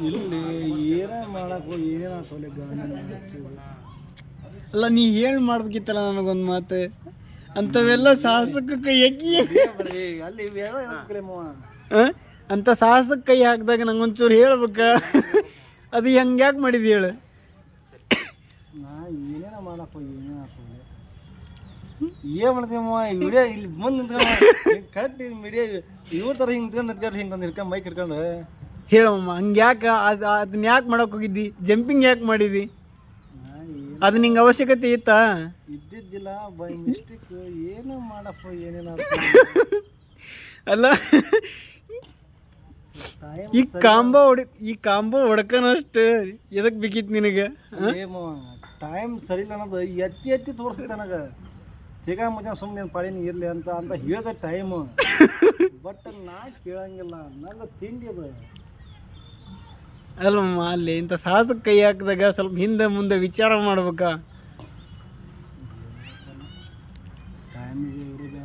ಇಲ್ಲಿ ಏನೇ ಮಾಡಕ್ಕೆ ಏನೇನಾಗ್ತವಲ್ಲ ಅಲ್ಲ ನೀ ಹೇಳಿ ಮಾಡ್ಬೇಕಿತ್ತಲ್ಲ ನನಗೊಂದು ಮಾತು ಅಂಥವೆಲ್ಲ ಸಾಹಸಕ್ಕೆ ಕೈ ಹಾಕಿ ಅಲ್ಲಿ ಅಂಥ ಸಾಹಸಕ್ಕೆ ಕೈ ಹಾಕಿದಾಗ ನಂಗೊಂಚೂರು ಹೇಳ್ಬೇಕ ಅದು ಹೆಂಗೆ ಯಾಕೆ ಮಾಡಿದ್ವಿ ಹೇಳು ನಾ ಏನೇನ ಮಾಡಪ್ಪ ಏನೇನಾಗ್ತವಲ್ಲ ಏನು ಮಾಡ್ತೀವಮ್ಮ ವಿಡಿಯೋ ಇಲ್ಲಿ ಮುಂದೆ ನಿಂತ್ಕೊಂಡು ಕರೆಕ್ಟ್ ಮೀಡಿಯಾ ಇವ್ರ ಥರ ಹಿಂಗೆ ನಿಂತ್ಕೊಂಡು ಹಿಂಗೆ ಒಂದು ಹಿಡ್ಕೊಂಡು ಮೈಕ್ ಹಿಡ್ಕೊಂಡು ಹೇಳಮ್ಮ ಹಂಗೆ ಯಾಕೆ ಅದನ್ನ ಯಾಕೆ ಮಾಡಕ್ಕೆ ಹೋಗಿದ್ದಿ ಜಂಪಿಂಗ್ ಯಾಕೆ ಮಾಡಿದ್ದಿ ಅದು ನಿಂಗೆ ಅವಶ್ಯಕತೆ ಇತ್ತಾ ಇದ್ದಿದ್ದಿಲ್ಲ ಬೈ ಮಿಸ್ಟೇಕ್ ಏನೋ ಮಾಡಪ್ಪ ಏನೇನಾಗ್ತದೆ ಅಲ್ಲ ಈ ಕಾಂಬೋ ಹೊಡ್ಕನಷ್ಟು ಎದಕ್ಕೆ ಬೇಕಿತ್ತು ನಿನಗೆ ಟೈಮ್ ಸರಿ ಇಲ್ಲ ಅನ್ನೋದು ಎತ್ತಿ ತೋರಿಸ್ತೈತೆ ನನಗೆ ಈಗ ಮುಂಜಾನೆ ಸುಮ್ಮನೆ ಪಾಡಿನ ಇರಲಿ ಅಂತ ಹೇಳ್ದೆ ಟೈಮು ಬಟ್ ನಾ ಕೇಳಂಗಿಲ್ಲ ನಂದು ತಿಂಡಿ ಅದು ಅಲ್ಲಮ್ಮ ಅಲ್ಲಿ ಇಂಥ ಸಾಹಸಕ್ಕೆ ಕೈ ಹಾಕಿದಾಗ ಸ್ವಲ್ಪ ಹಿಂದೆ ಮುಂದೆ ವಿಚಾರ ಮಾಡ್ಬೇಕಾ ಟೈಮ್ ಇದೆ